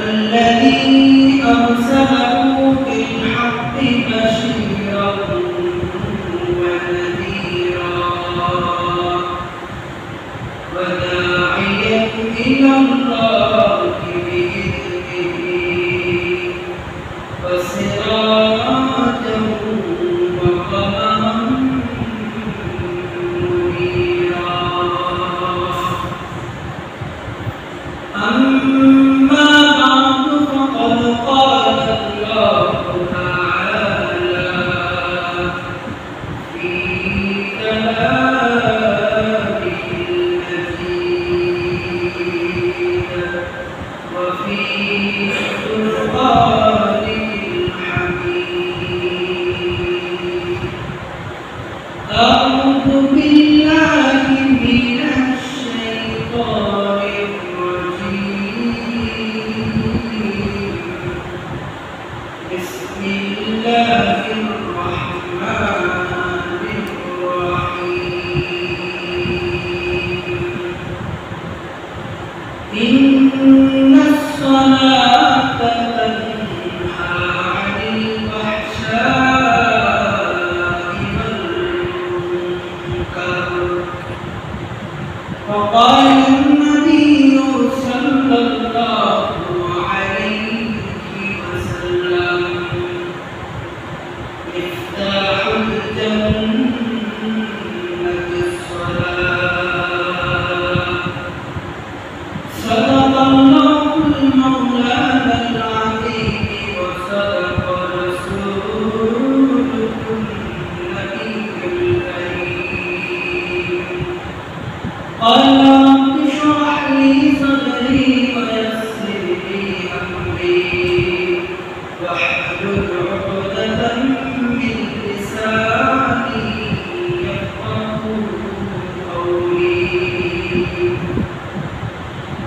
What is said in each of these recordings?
الذي أرسله بالحق بشيرا ونذيرا وداعيا إلى الله بإذنه وسراجا وقمرا منيرا. أما بعد فقد قال الله تعالى في كلامه المجيد وفي فرقانه الحميد. أعوذ بالله من الشيطان بسم الله الرحمن الرحيم. إن الصلاة تنهى عن الفحشاء والمنكر. وقال النبي صلى الله عليه وسلم مفتاح الجنة الصلاة. صدق الله المولانا العظيم وصدق رسوله النبي الكريم. قال رب اشرح لي صدري ويسر لي أمري واحلل عقدة من لساني يفقهوا قولي.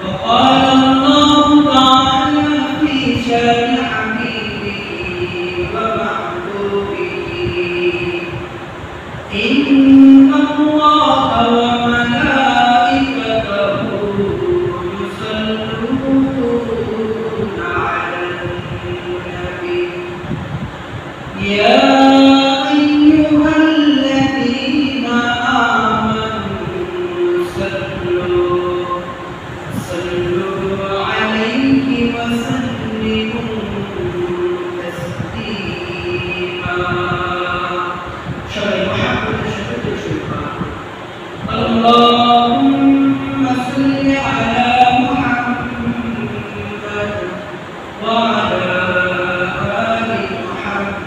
وقال الله تعالى في شان حبيبه ومحبوبه إن الله وملائكته يصلون على النبي يا أيها الذين آمنوا صلوا عليه وسلموا تسليما. شرع محمد الشهود الشفاء. اللهم صل على محمد وعلى آل محمد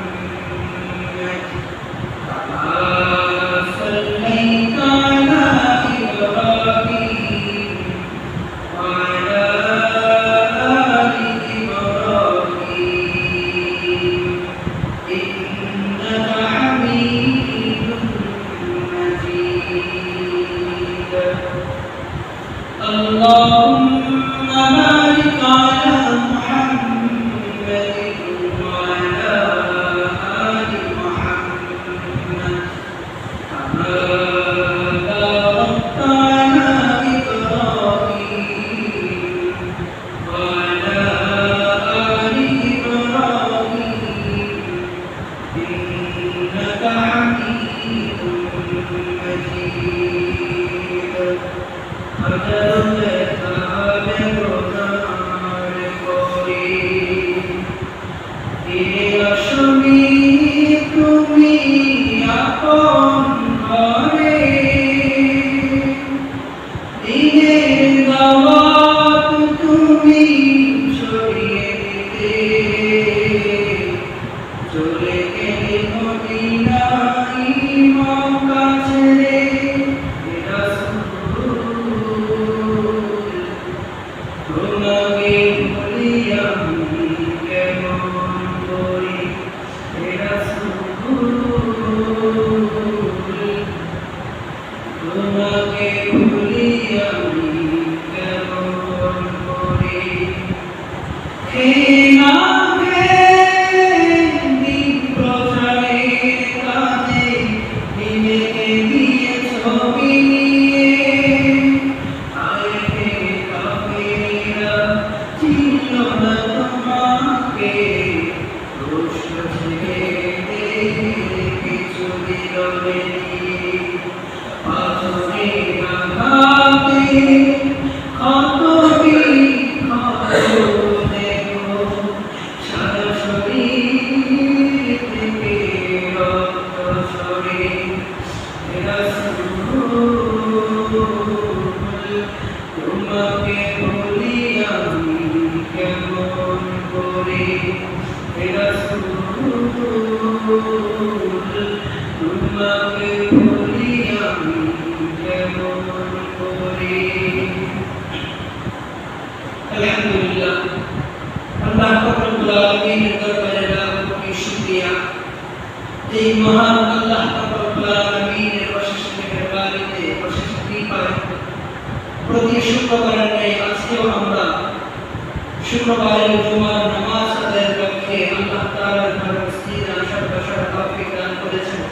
अल्हम्दुलिल्लाह अल्लाह रब्बुल आलमीन दरबारे लाखों शुक्रिया যে মহান আল্লাহ রব্বুল আলামিনের অশেষ মেহেরবানিতে অশেষ কৃপায় প্রতি শুক্রবারের ন্যায় আজকেও আমরা শুক্রবারের জুমার নামাজ আদায়ের লক্ষ্যে আল্লাহ তাআলার ঘরে মসজিদে আসার বসার তৌফিক দান করেছেন।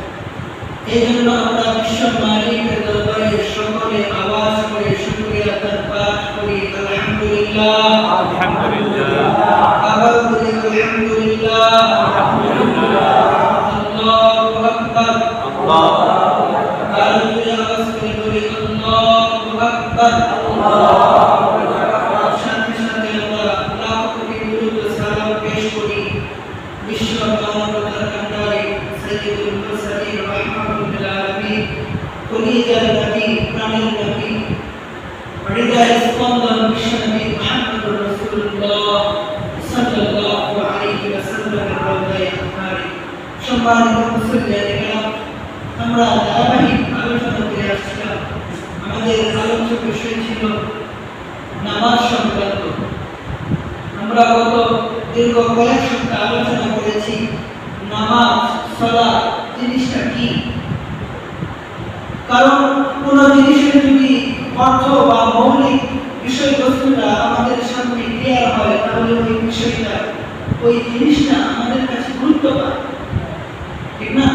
এই জন্য আমরা বিশ্ব মালিকের দরবারে সকলে আওয়াজ করে শুকরিয়া তার পাঠ করি আলহামদুলিল্লাহ আলহামদুলিল্লাহ আবার বলি আলহামদুলিল্লাহ আলহামদুলিল্লাহ আল্লাহু আকবার আল্লাহু আকবার আওয়াজ করে বলি আল্লাহু আকবার আল্লাহু আকবার সাথে সাথে আমরা লাখ কোটি দুরূদ ও সালাম পেশ করি বিশ্ব মানবতার কান্ডারি সাইয়্যিদুল মুরসালিন রাহমাতুল লিল আলামিন কলিজার নবী প্রাণের নবী হৃদয়ের স্পন্দন বিশ্বনবী মুহাম্মদুর রাসূলুল্লাহ সাল্লাল্লাহু আলাইহি ওয়াসাল্লামের রওজায়ে আতহারি। সম্মানিত মুসলিম আমরা ধারাবাহিক আলোচনা করে আসছিলাম। আমাদের আলোচ্য বিষয় ছিল নামাজ সংক্রান্ত। আমরা গত দীর্ঘ কয়েক সপ্তাহ আলোচনা করেছি নামাজ সালাত জিনিসটা কি। কারণ কোন জিনিসের যদি অর্থ বা মৌলিক বিষয়বস্তুটা আমাদের সামনে ক্লিয়ার হয় তাহলে ওই বিষয়টা ওই জিনিসটা আমাদের কাছে গুরুত্ব পায়, ঠিক না?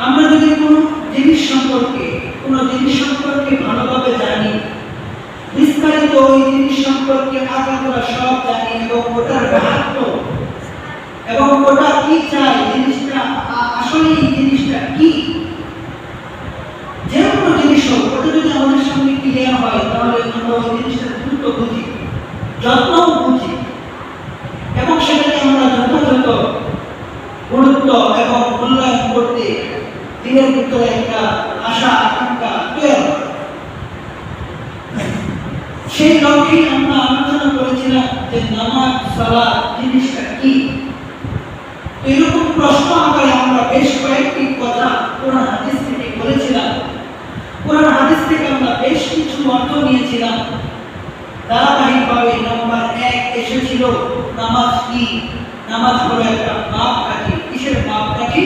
আমরা যদি কোনো জিনিস সম্পর্কে ভালোভাবে জানি, বিস্তারিত ওই জিনিস সম্পর্কে আগাগোড়া সব জানি এবং ওটার মাহাত্ম্য এবং ওটা কি চাই, জিনিসটা আসলে এই জিনিসটা কি, যে কোনো জিনিস হোক ওটা যদি আমাদের সামনে ক্লিয়ার হয় তাহলে আমরা ওই জিনিসটার গুরুত্ব বুঝি, যত্নও বুঝি এবং সেটাকে আমরা যথাযথ গুরুত্ব এবং মূল্যায়ন করতে দিনের ভিতরে একটা আশা আকাঙ্ক্ষা তৈরি হয়। সেই লক্ষ্যে আমরা আলোচনা করেছিলাম যে নামাজ সালাত জিনিসটা কি। এরকম প্রশ্ন আকারে আমরা বেশ কয়েকটি কথা কোরআন হাদিস থেকে বলেছিলাম। কোরআন হাদিস থেকে আমরা বেশ কিছু অর্থ নিয়েছিলাম। ধারাবাহিকভাবে নাম্বার 1 এসেছিল নামাজ কি। নামাজ হলো একটা মাপকাঠি। কিসের মাপকাঠি?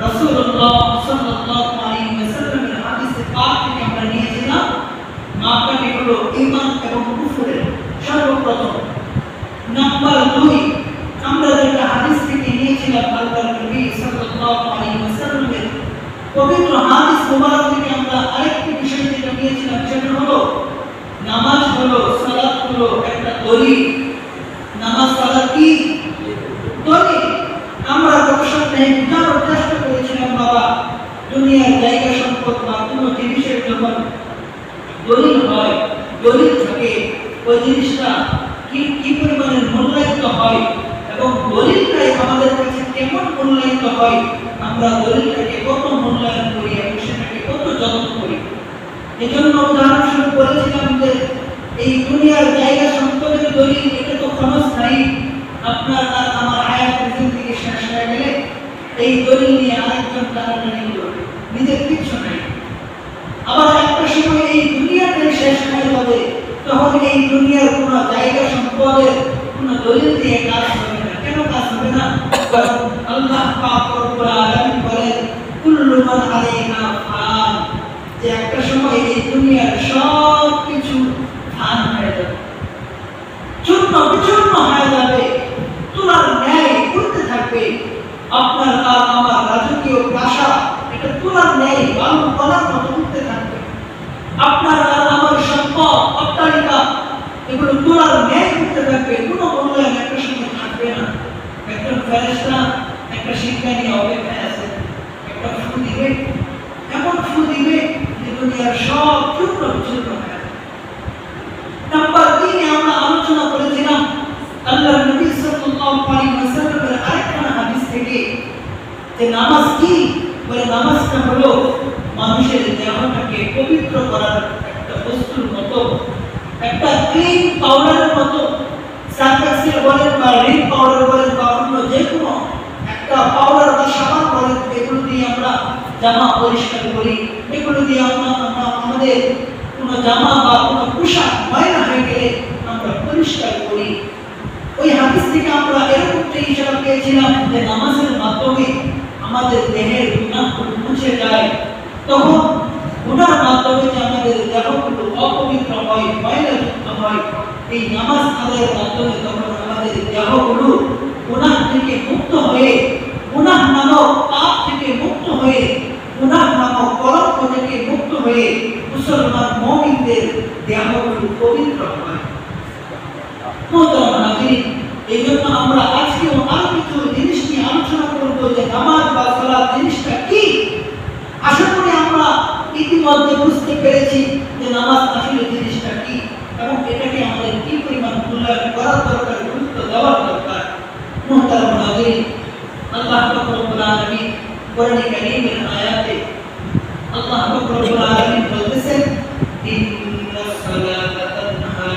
রাসূলুল্লাহ সাল্লাল্লাহু আলাইহি ওয়াসাল্লামের হাদিসে পাক থেকে আমরা নিয়েছিলাম মাপকাঠি হলো ঈমান এবং কুফরের সর্বপ্রথম। নাম্বার 2 আমরা যেটা হাদিস থেকে নিয়েছিলাম আল্লাহর নবী সাল্লাল্লাহু আলাইহি ওয়াসাল্লামের পবিত্র হাদিস মুবারক থেকে আমরা আরেকটি বিষয় যেটা নিয়েছিলাম সেটা হলো নামাজ হলো সালাত হলো একটা দলিল। নামাজ সালাত কি দলিল। আমরা গত সপ্তাহে বোঝানোর চেষ্টা করেছিলাম বাবা দুনিয়ার জায়গা সম্পদ বা কোনো জিনিসের যখন দলিল হয়, দলিল থাকে, ওই জিনিসটা কি পরিমাণের মূল্যায়িত হয় এবং দলিলটাই আমাদের কাছে কেমন মূল্যায়িত হয়, আমরা দলিলটাকে কত মূল্যায়ন করি এবং সেটাকে কত যত্ন করি। এজন্য উদাহরণস্বরূপ বলেছিলাম যে এই দুনিয়ার জায়গা সম্পদের দলিল এটা তো ক্ষণস্থায়ী। আপনার আর আমার হায়াতের জিন্দেগি শেষ হয়ে গেলে এই দলিল নিয়ে আরেকজন টানাটানি করবে, নিজের কিচ্ছু নাই। আবার একটা সময় এই দুনিয়াতে শেষ হয়ে যাবে, তখন এই দুনিয়ার কোনো জায়গা সম্পদের কোনো দলিল দিয়ে কাজ হবে না। কেন কাজ হবে না? কারণ আল্লাহ পাক রব্বুল আলামিন বলেন কুল্লু মান আলাইহা ফান, যে একটা সময় এই দুনিয়ার সব কিছু ফান হয়ে যাবে, চূর্ণ বিচূর্ণ হয়ে যাবে। আপনার আর আমার সম্পদ অট্টালিকা এগুলো তোলার ন্যায় করতে থাকবে, কোনো মূল্যায়ন একটা সময় থাকবে না। একজন ফেরেশতা একটা শিক্ষা নিয়ে অপেক্ষায় আছে, একটা ফু দিবে, এমন ফু দিবে যে দুনিয়ার সব চূর্ণ বিচূর্ণ হয়ে যাবে। নাম্বার 3 আমরা আলোচনা করেছিলাম আল্লাহর নবী সাল্লাল্লাহু আলাইহি ওয়াসাল্লামের আরেকটা হাদিস থেকে যে নামাজ কি, বলে নামাজটা হলো মানুষের দেহটাকে পবিত্র করার একটা বস্তুর মতো, একটা ক্লিন পাউডারের মতো। সার্ফেক্সেল বলেন বা রিন পাউডার বলেন বা অন্য যে কোনো একটা পাউডার বা সাবান বলেন, এগুলো দিয়ে আমরা জামা পরিষ্কার করি, এগুলো দিয়ে আমরা আমাদের কোনো জামা বা কোনো পোশাক ময়লা হয়ে গেলে আমরা পরিষ্কার করি। ওই হাদিস থেকে আমরা এরকমটা ইশারা পেয়েছিলাম যে নামাজের মাধ্যমে আমাদের দেহের গুনাহগুলো মুছে যায়। তখন গুনার মাধ্যমে যে আমাদের দেহগুলো অপবিত্র হয়, ময়লাযুক্ত হয়, এই নামাজ আদায়ের মাধ্যমে তখন আমাদের দেহগুলো গুনাহ থেকে মুক্ত হয়ে, গুনাহ নামক পাপ থেকে মুক্ত হয়ে, গুনাহ নামক কলঙ্ক থেকে মুক্ত হয়ে মুসলমান মুমিনদের দেহগুলো পবিত্র হয়। মোহতারাম হাজিরিন, এই জন্য আমরা আজকেও আরো কিছু জিনিস নিয়ে আলোচনা করবো যে নামাজ বা সালাত জিনিসটা কি। আশা করি আমরা ইতিমধ্যে বুঝতে পেরেছি যে নামাজ আসলে জিনিসটা কি এবং এটাকে আমাদের কি পরিমাণ মূল্যায়ন করার দরকার, গুরুত্ব দেওয়ার দরকার। মোহতারাম হাজিরিন, আল্লাহ পাক রব্বুল আলামিন কোরআনে কারীমের আয়াতে আল্লাহ পাক রব্বুল আলামিন বলতেছেন, ইন্নাস সালাতা তানহা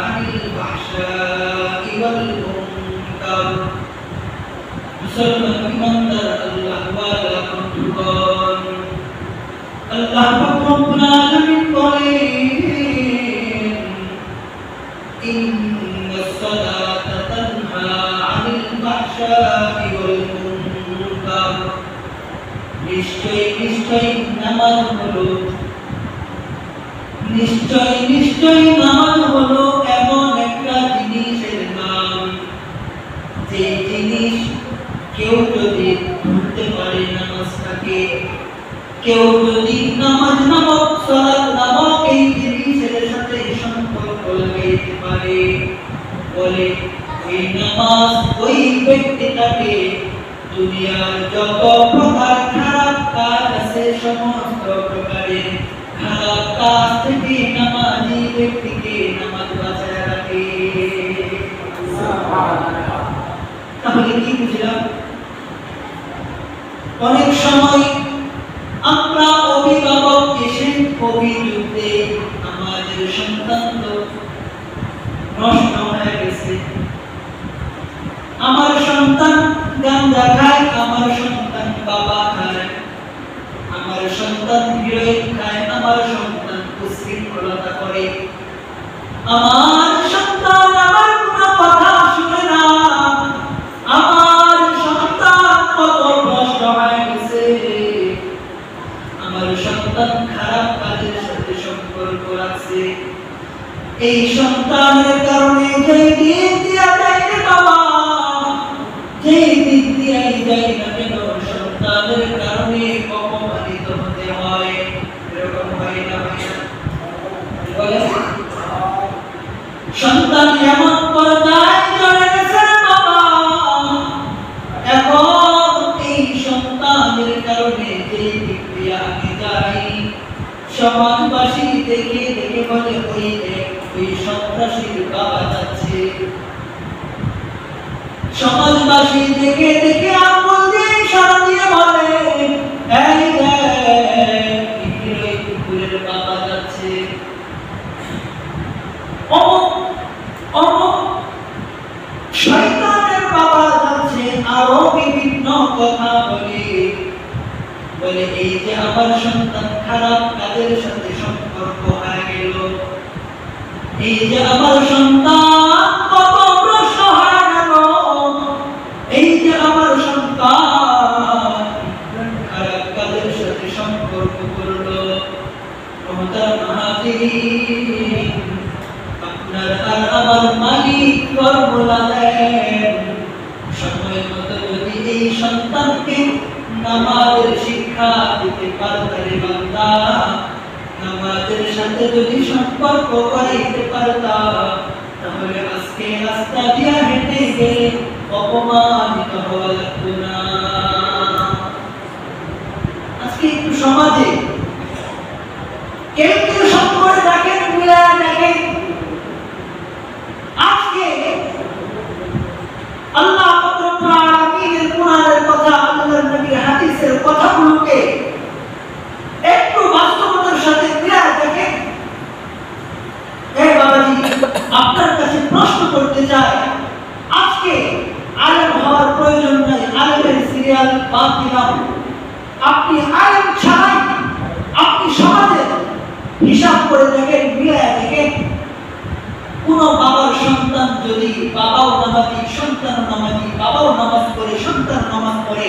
আনিল ফাহশাই ওয়াল মুনকার। মুসলমান ইমানদার আল্লাহ ওয়ালা বন্ধুগণ, আল্লাহ পাক রব্বুল আলামিন বলেন, ইন্নাস সালাতা তানহা আনিল ফাহশাই ওয়াল মুনকার। নিশ্চয় নিশ্চয় নামাজ হলো, নিশ্চয় নিশ্চয় নামাজ হলো এমন একটা জিনিসের নাম যে জিনিস কেউ যদি ধরতে পারে নামাজটাকে, কেউ যদি নামাজ নামক সালাত নামক এই জিনিসের সাথে সম্পর্ক লাগাইতে পারে, বলে ওই নামাজ ওই ব্যক্তিটাকে দুনিয়ার যত প্রকার খারাপ কাজ আছে সমস্ত প্রকারের খারাপ কাজ থেকে নামাজি ব্যক্তিকে নামাজ বাঁচায় রাখে। তাহলে কি বুঝলাম? অনেক সময় আমরা অভিভাবক এসে অভিযোগ দেই আমাদের সন্তান তো নষ্ট হয়ে গেছে, আমার সন্তান গাঁজা খায়, আমার সন্তান বাবা খায়, আমার সন্তান হিরোইন খায়, আমার সন্তান উশৃঙ্খলতা করে, আমার সন্তান আমার কোনো কথা শুনে না, আমার সন্তান কত নষ্ট হয়ে গেছে, আমার সন্তান খারাপ কাজের সাথে সম্পর্ক রাখছে। এই সন্তানের কারণে যেই দিক দিয়া যায় রে বাবা, যেই দিক দিয়াই যায় না কেন, সন্তানের কারণে অপমানিত হতে হয়। এরকম হয় না? বলে সন্তান এমন পর্যায়ে চলে গেছে বাবা, এখন এই সন্তানের কারণে যেই দিক দিয়ে আমি যাই, সমাজবাসী দেখে দেখে বলে ওই সন্ত্রাসীর বাবা যাচ্ছে, সমাজবাসী দেখে দেখে আঙ্গুল দিয়ে ইশারা দিয়ে বলে এই দেখ কুকুরের বাবা যাচ্ছে, শয়তানের বাবা যাচ্ছে, আরো বিভিন্ন কথা বলে বলে এই যে আমার সন্তান খারাপ কাজের সাথে সম্পর্ক হয়ে গেল, এই যে আমার সন্তান কত প্রশ্ন হয়ে গেল, এই যে আমার সন্তান খারাপ কাজের সাথে সম্পর্ক করলো। মোহতারাম হাজিরিন, আপনার আর আমার মালিক ফর্মুলা দেন, সময় মতো যদি এই সন্তানকে নামাজের শিক্ষা দিতে পারে বান্দা, নামাজের সাথে যদি সম্পর্ক করাইতে পারতাম তাহলে আজকে রাস্তা দিয়া হেঁটে গেলে অপমানিত হওয়া লাগতো না। আজকে একটু সমাজে কেউ কেউ সম্পর্ক দেখেন, মিলা দেখেন, আজকে আল্লাহ রব্বুল আলামিনের কোরআনের কথা, আল্লাহর নবীর হাদিসের কথাগুলোকে একটু বাস্তবতার সাথে মিলা দেখেন। এই বাবাজি, আপনার কাছে প্রশ্ন করতে চাই, আজকে আলেম হওয়ার প্রয়োজন নাই, আলেমের সিরিয়াল বাদ দিলাম। আপনি আলেম ছাড়াই আপনি সমাজে হিসাব করে দেখেন, মিলায় দেখেন, কোন বাবার সন্তান যদি বাবাও নামাজি, সন্তানও নামাজি, বাবাও নামাজ পড়ে, সন্তান নামাজ পড়ে,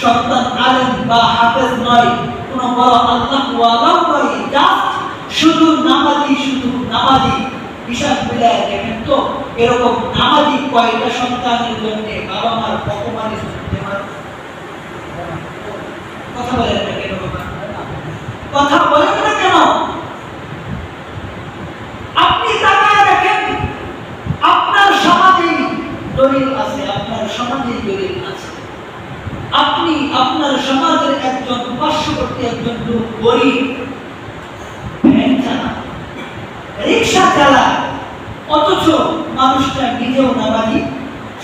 সন্তান আলেম বা হাফেজ নয়, কোন বড় আল্লাহ ওয়ালাও নয়, জাস্ট শুধু নামাজি, শুধু নামাজি, হিসাব মিলায় দেখেন তো এরকম নামাজি কয়টা সন্তানের জন্য বাবা মার অপমানে শুনতে হয়? কথা বলেন না কেন বাবা? কথা বলেন না কেন? আপনি তাকায় দেখেন, আপনার সমাজে দলিল আছে, আপনার সমাজে দলিল আছে। আপনি আপনার সমাজের একজন পার্শ্ববর্তী একজন লোক গরিব, ভ্যান চালায়, রিক্সা চালায়, অথচ মানুষটা নিজেও নামাজি,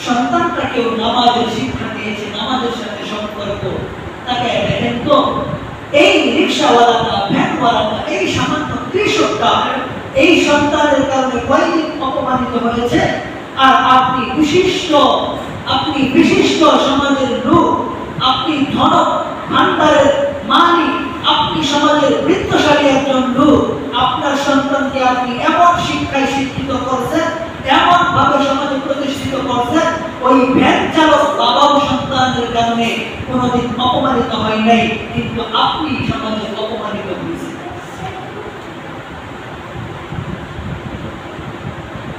সন্তানটাকেও নামাজের শিক্ষা দিয়েছে, নামাজের সাথে সম্পর্ক। তাকে দেখেন তো এই রিক্সাওয়ালাটা, ভ্যানওয়ালাটা, এই সামান্য কৃষকটা এই সন্তানের কারণে কয়দিন অপমানিত হয়েছে, আর আপনি বিশিষ্ট সমাজের লোক, আপনি ধন ভান্ডারের মালিক, আপনি সমাজের বৃত্তশালী একজন লোক, আপনার সন্তানকে আপনি এমন শিক্ষায় শিক্ষিত করছেন, এমন ভাবে সমাজে প্রতিষ্ঠিত করছেন, ওই ভ্যান চালক বাবাও সন্তানের কারণে কোনোদিন অপমানিত হয় নাই, কিন্তু আপনি সমাজে অপমানিত হয়েছেন।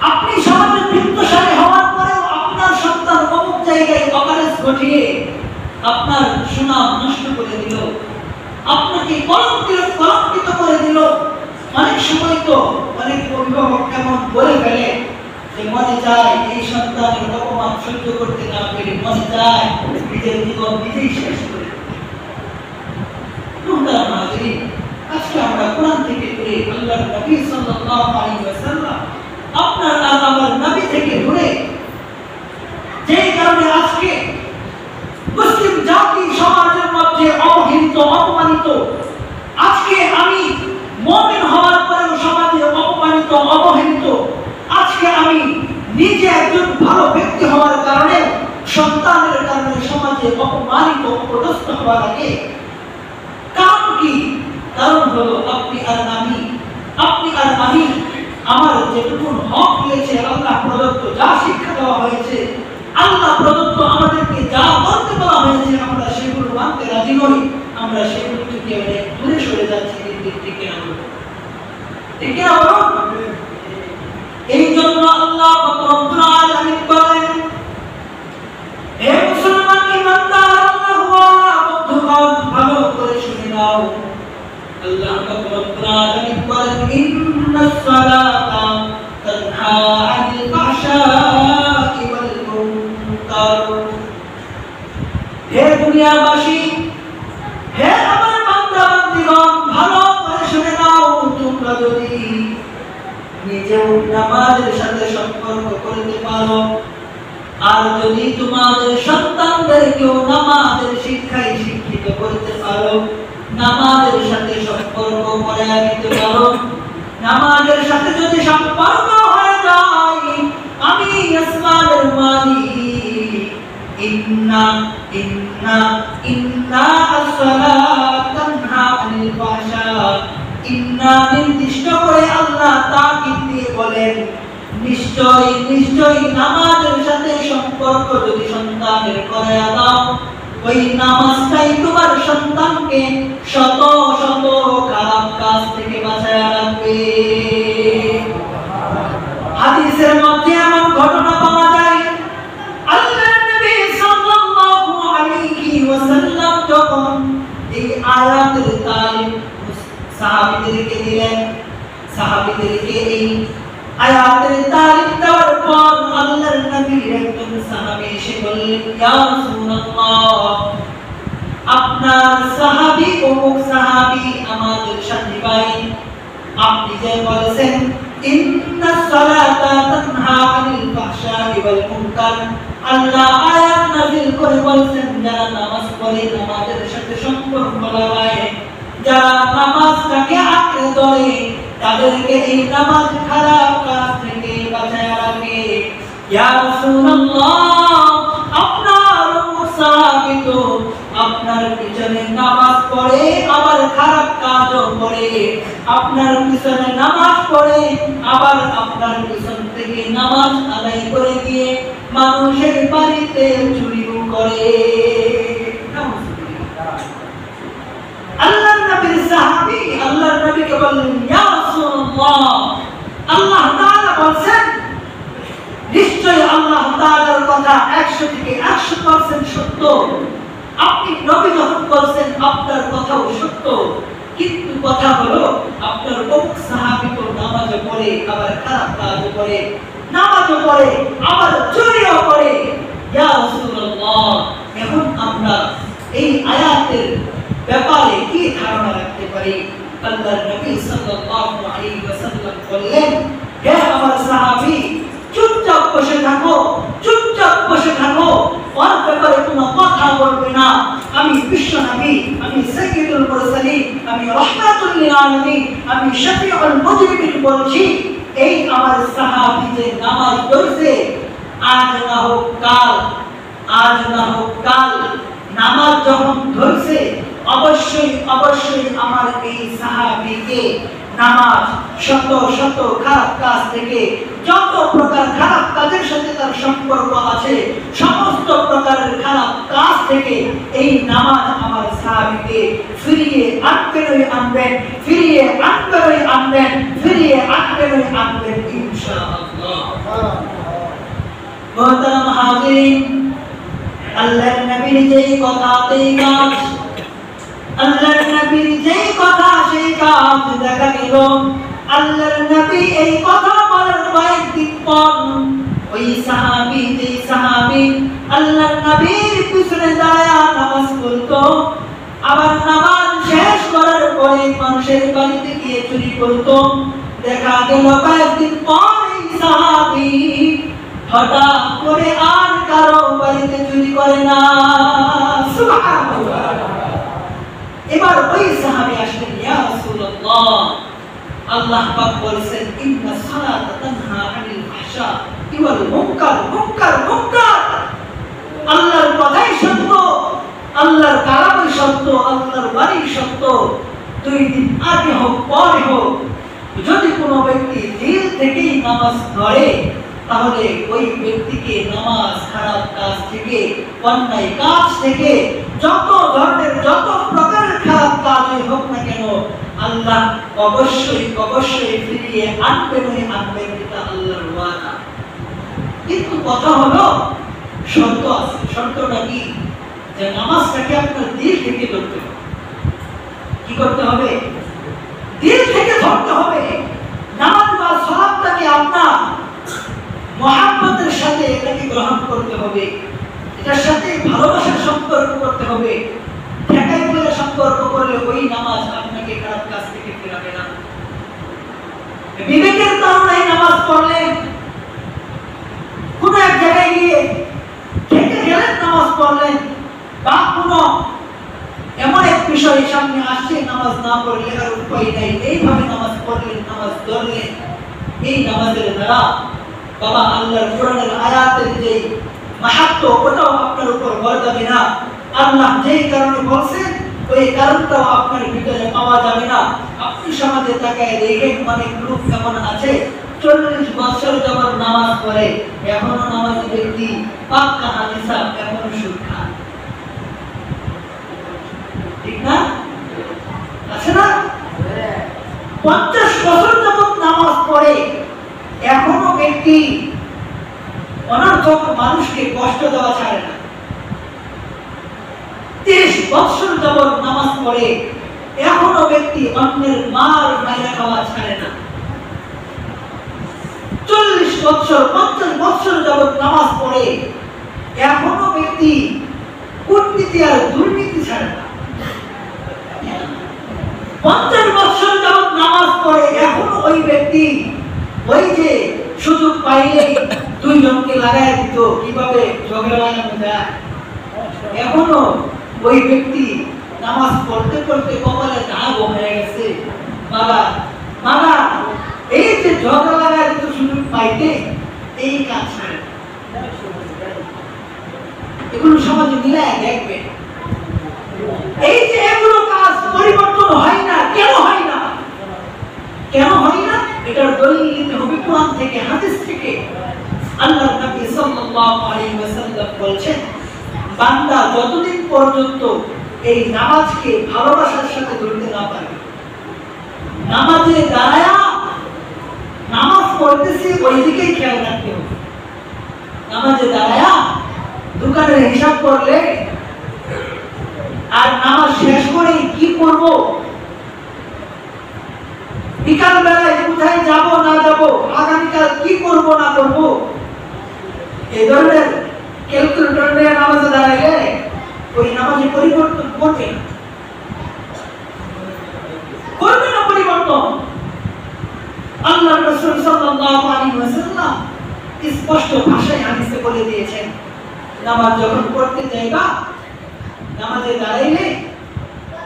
আপনি সমাজে বৃত্তশালী হওয়ার পরেও আপনার সন্তান অমুক জায়গায় অকারেজ ঘটিয়ে আপনার সুনাম নষ্ট করে দিল, আপনাকে কলঙ্কিত করে দিল। অনেক সময় তো অনেক অভিভাবক এমন বলে ফেলে যে মনে চায় এই সন্তানের অপমান সহ্য করতে না পেরে মনে চায় নিজের জীবন নিজেই শেষ করে। আজকে আমরা কোরআন থেকে পড়ে আল্লাহর নবী সাল্লাল্লাহু আলাইহি ওয়াসাল্লাম, আপনার আর আমার নবী থেকে দূরে, যে কারণে আজকে মুসলিম জাতি সমাজের মধ্যে অবহেলিত, অপমানিত। আজকে আমি মুমিন হওয়ার পরেও সমাজে অপমানিত, অবহেলিত। আজকে আমি নিজে একজন ভালো ব্যক্তি হওয়ার কারণে সন্তানের কারণে সমাজে অপমানিত, অপদস্থ হওয়ার আগে কারণ কি? কারণ হলো আপনি আর আমি আমার যেটুকু হক হয়েছে, আল্লাহ প্রদত্ত যা শিক্ষা দেওয়া হয়েছে, আল্লাহ প্রদত্ত আমাদেরকে যা করতে বলা হয়েছে, আমরা সেগুলো মানতে রাজি নই, আমরা সেগুলো থেকে অনেক দূরে সরে যাচ্ছি। ঠিক না বলো? এই জন্য আল্লাহ রব্বুল আলামিন বলেন, হে মুসলমান ইমানদার, আল্লাহ বন্ধুগণ ভালো করে শুনে নাও। আল্লাহ রব্বুল আলামিন বলেন, ইন্নাস সালাতা তানহা আনিল ফাহশাই ওয়াল মুনকার। হে দুনিয়াবাসী, হে আমার বান্দা-বান্দীগণ, ভালো করে শুনে নাও। তোমরা যদি নিজেও নামাজের সাথে সম্পর্ক করতে পারো, আর যদি তোমাদের সন্তানদেরকেও নামাজের শিক্ষায় শিক্ষিত করতে পারো, নামাজের সাথে সম্পর্ক করে নিতে পারো, নামাজের সাথে যদি সম্পর্ক হয়ে যায়, আমি আসমানের মালিক, ইন্না as-salata তানহা আনিল ফাহশা। ইন্না নির্দিষ্ট করে আল্লাহ তাকিদ দিয়ে বলেন, নিশ্চয়ই নামাজের সাথে সম্পর্ক যদি সন্তানের করে দাও, ওই নামাজটাই তোমার সন্তানকে শত শত খারাপ কাজ থেকে বাঁচায় রাখবে। হাদিসের মধ্যে এমন ঘটনা পাওয়া যায়, আল্লাহর নবী সাল্লাল্লাহু আলাইহি ওয়াসাল্লাম যখন এই আয়াতের তালিম সাহাবীদেরকে দিলেন। সাহাবীদেরকে এই আয়াতের তালিম দেওয়ার পর আল্লাহর নবীর একজন সাহাবী এসে বললেন, ইয়া রাসূলুল্লাহ, আপনার সাহাবী অমুক সাহাবী আমাদের সাথী ভাই, আপনি যে বলেছেন ইন্নাস সালাতা তানহা আনিল ফাহশাই ওয়াল মুনকার, আল্লাহ আয়াত নাযিল করে বলেছেন যারা নামাজ পড়ে নামাজের সাথে সম্পর্ক লাগায়, যারা নামাজটাকে আঁকড়ে ধরে তাদেরকে এই নামাজ খারাপ কাজ থেকে বাঁচায় রাখে। ইয়া রাসূলুল্লাহ, আপনার সাহাবী তো আপনার পিছনে নামাজ পড়ে আবার খারাপ কাজও করে, আপনার পিছনে নামাজ পড়ে আবার আপনার পিছন থেকে নামাজ আদায় করে দিয়ে মানুষের বাড়িতে চুরিও করে। আল্লাহর নবীর সাহাবী আল্লাহর নবীকে বললেন, ইয়া রাসূলুল্লাহ, আল্লাহ তাআলা বলেন নিশ্চয় আল্লাহ তাআলার কথা 100 থেকে 100% সত্য। আপনি নবী যখন বলছেন আপনার কথাও সত্য, কিন্তু কথা হলো আপনার অমুক সাহাবী তো নামাজও পড়ে আবার খারাপ কাজও করে, নামাজও পড়ে আবার চুরিও করে। ইয়া রাসূলুল্লাহ, এখন আমরা এই আয়াতের ব্যাপারে কি ধারণা রাখতে পারি? আল্লাহর নবী সাল্লাল্লাহু আলাইহি ওয়াসাল্লাম বললেন, হে আমার সাহাবী, চুপচাপ বসে থাকো, চুপচাপ বসে থাকো, ওর ব্যাপারে কোনো কথা বলবে না। আমি বিশ্ব নবী, আমি সাইয়্যিদুল মুরসালিন, আমি রাহমাতুল লিল আলামিন, আমি শফিউল মুজরিমিন বলছি, এই আমার সাহাবী যে নামাজ পড়ছে আজ না হোক কাল, আজ না হোক কাল, নামাজ যখন ধরছে অবশ্যই অবশ্যই আমার এই সাহাবীকে নামাজ শত শত খারাপ কাজ থেকে, যত প্রকার খারাপ কাজের সাথে তার সম্পর্ক আছে সমস্ত প্রকারের খারাপ কাজ থেকে এই নামাজ আমার সাহাবীকে ফিরিয়ে আনবেনই আনবেন, ফিরিয়ে আনবেনই আনবেন, ফিরিয়ে আনবেনই আনবেন ইনশাআল্লাহ। মুহতারাম হাজিরিন, আল্লাহর নবীর যেই কথাতেই কাজ, আল্লাহর নবীর যেই কথা সেই কাজ দেখা গেল। আল্লাহর নবী এই কথা বলার কয়েকদিন পর ওই সাহাবী, যেই সাহাবী আল্লাহর নবীর পিছনে দাঁড়ায়া নামাজ পড়তো, আবার নামাজ শেষ করার পরে মানুষের বাড়িতে গিয়ে চুরি করতো, দেখা গেল কয়েকদিন পর এই সাহাবী হঠাৎ করে আর কারো বাড়িতে চুরি করে না। সুবহানাল্লাহ। এবার ওই সাহাবী আসলেন, ইয়া রাসূলুল্লাহ, আল্লাহ পাক বলেছেন ইন্নাস সালাতা তানহা আনিল ফাহশাই ওয়াল মুনকার, মুনকার মুনকার। আল্লাহর কথাই সত্য, আল্লাহর কালামই সত্য, আল্লাহর বাণী সত্য। 2 দিন আগে হোক পরে হোক, যদি কোনো ব্যক্তি দিল থেকেই নামাজ ধরে তাহলে ওই ব্যক্তিকে নামাজ খারাপ কাজ থেকে, অন্যায় কাজ থেকে, যত ধরনের যত প্রকারের খারাপ কাজই হোক না কেন আল্লাহ অবশ্যই অবশ্যই ফিরিয়ে আনবেনই আনবেন, এটা আল্লাহর ওয়াদা। কিন্তু কথা হলো শর্ত আছে। শর্তটা কি? যে নামাজটাকে আপনার দিল থেকে ধরতে হবে। কি করতে হবে? দিল থেকে ধরতে হবে। নামাজ বা সালাতটাকে আপনার মুহাব্বতের সাথে এটাকে গ্রহণ করতে হবে, এটার সাথে ভালোবাসার সম্পর্ক করতে হবে। ঠেকাই করে সম্পর্ক করলে ওই নামাজ আপনাকে খারাপ কাজ থেকে ফেরাবে না। বিবেকের কারণে নামাজ পড়লেন, কোন এক জায়গায় গিয়ে ঠেকে গেলেন, নামাজ পড়লেন, বা কোনো এমন এক বিষয় সামনে আসছে নামাজ না পড়লে আর উপায় নাই, এইভাবে নামাজ পড়লেন, নামাজ ধরলেন, এই নামাজের দ্বারা বাবা আল্লাহর কোরআনের আয়াতের যে মাহাত্ম ওটাও আপনার উপর বর্তাবে না। আল্লাহ যেই কারণে বলছেন ওই কারণটাও আপনার ভিতরে পাওয়া যাবে না। আপনি সমাজে তাকায় দেখেন অনেক লোক এমন আছে 40 বছর যাবত নামাজ পড়ে, এখনো নামাজি ব্যক্তি, পাক্কা হাদিসা, এখনো সুদ খায়। ঠিক না? আছে না? 50 বছর যাবত নামাজ পড়ে, এখনো ব্যক্তি অনর্থক মানুষকে কষ্ট দেওয়া ছাড়ে না। 30 বছর যাবত নামাজ পড়ে, এখনো ব্যক্তি অন্যের মার মাইরা খাওয়া ছাড়ে না। 40 বছর 50 বছর যাবত নামাজ পড়ে এখনো ব্যক্তি কূটনীতি আর দুর্নীতি ছাড়ে না। 50 বছর যাবত নামাজ পড়ে এখনো ওই ব্যক্তি ওই যে সুযোগ পাইলেই দুইজনকে লাগাই দিত কিভাবে ঝগড়া লাগানো যায়, এখনো ওই ব্যক্তি নামাজ পড়তে পড়তে কপালে দাগ হয়ে গেছে। বাবা বাবা এই যে ঝগড়া লাগাই দিত সুযোগ পাইতে এই কাজ ছাড়ে না। এগুলো সমাজে মিলায় দেখবে, এই যে এগুলো কাজ পরিবর্তন হয় না। কেন হয় না? কেন হয় না? এটার দলিল দিতে হবে কোরআন থেকে, হাদিস থেকে। আল্লাহর নবী সাল্লাল্লাহু আলাইহি ওয়াসাল্লাম বলেছেন, বান্দা যতদিন পর্যন্ত এই নামাজকে ভালোবাসার সাথে ধরতে না পারবে, নামাজে দাঁড়ায়া নামাজ পড়তেছি ওই দিকেই খেয়াল রাখতে হবে। নামাজে দাঁড়ায়া দোকানের হিসাব করলে আর নামাজ শেষ করে কি করব, বিকাল বেলায় কোথায় যাব না যাব, আগামীকাল কি করব না করব, এই ধরনের ক্যালকুলেটর নিয়ে নামাজে দাঁড়াইলে ওই নামাজে পরিবর্তন করবে না পরিবর্তন। আল্লাহর রাসূল সাল্লাল্লাহু আলাইহি ওয়াসাল্লাম স্পষ্ট ভাষায় হাদিসে বলে দিয়েছেন, নামাজ যখন পড়তে যাইবা, নামাজে দাঁড়াইলে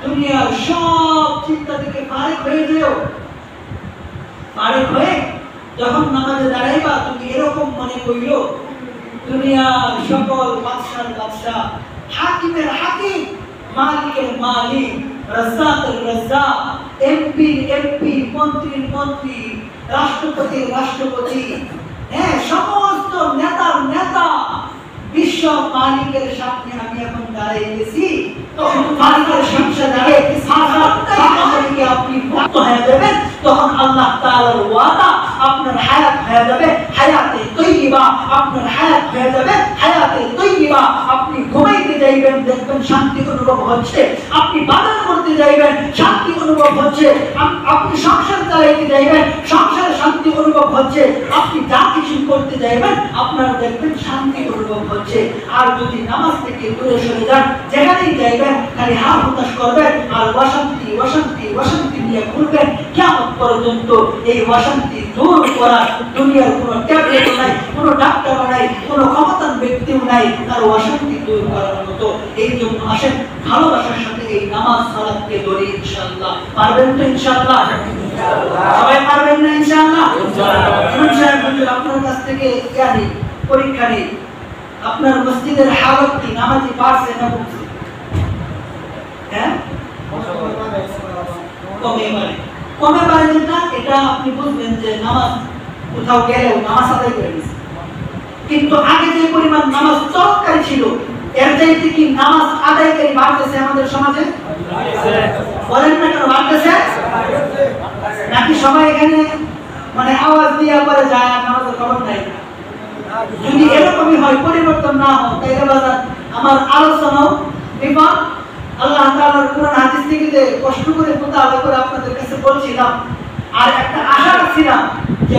দুনিয়ার সব চিন্তা থেকে ফারেক হয়ে যেও। ফারেক হয়ে যখন নামাজে দাঁড়াইবা তুমি এরকম মনে করিও দুনিয়ার সকল বাদশার বাদশাহ, হাকিমের হাকিম, মালিকের মালিক, রাজ্জাকের রাজ্জাক, এমপির এমপি, মন্ত্রীর মন্ত্রী, রাষ্ট্রপতির রাষ্ট্রপতি, হ্যাঁ সমস্ত নেতার নেতা, বিশ্ব মালিকের সামনে আমি এখন দাঁড়িয়ে গেছি। তখন মালিকের সামনে দাঁড়িয়ে সাহায্যকে আপনি মুক্ত হয়ে যাবেন। তখন আল্লাহ তাআলার ওয়াদা আপনার হায়াত হয়ে যাবে হায়াতে তৈয়বা, আপনার হায়াত হয়ে যাবে হায়াতে তৈয়বা। আপনি ঘুমাইতে যাইবেন, দেখবেন শান্তি অনুভব হচ্ছে। আপনি বাজার করতে যাইবেন, শান্তি অনুভব হচ্ছে। আপনি সংসার চালাইতে যাইবেন, সংসারে শান্তি অনুভব হচ্ছে। আপনি যা কিছু করতে যাইবেন আপনার দেখবেন শান্তি অনুভব হচ্ছে। আর যদি নামাজ থেকে দূরে সরে যান, যেখানেই যাইবেন খালি হা হুতাশ করবেন আর অশান্তি অশান্তি অশান্তি নিয়ে ঘুরবেন কিয়ামত পর্যন্ত। এই অশান্তি দূর করার দুনিয়ার কোনো ট্যাবলেটও নাই, কোনো ডাক্তারও নাই, কোনো ক্ষমতার ব্যক্তিও নাই তার অশান্তি দূর করার মতো। এই জন্য আসেন ভালোবাসার সাথে এই নামাজ সালাতকে ধরি ইনশাআল্লাহ। পারবেন তো ইনশাআল্লাহ? সবাই পারবেন না ইনশাআল্লাহ? ইনশাআল্লাহ। আপনার কাছ থেকে জানি পরীক্ষা নেই, আপনার মসজিদের হালত কি, নামাজি পারছে না বুঝছে? হ্যাঁ কমে পারে যেটা, এটা আপনি বুঝবেন যে নামাজ কোথাও গেলেও নামাজ আদায় করে দিচ্ছে। কিন্তু আগে যে পরিমাণ নামাজ চরকারি ছিল এর চাইতে কি নামাজ আদায়কারী বাড়তেছে আমাদের সমাজে? বলেন না কেন বাড়তেছে? নাকি সবাই এখানে মানে আওয়াজ দিয়ে পরে যায় আর নামাজের খবর নাই? যদি এরকমই হয়, পরিবর্তন না হয়, তাইলে বাজার আমার আলোচনাও বিপদ। আল্লাহ তাআলার কোরআন হাদিস থেকে যে কষ্ট করে মোতাবেক করে আপনাদের কাছে বলছিলাম, আর একটা আশা রাখছিলাম যে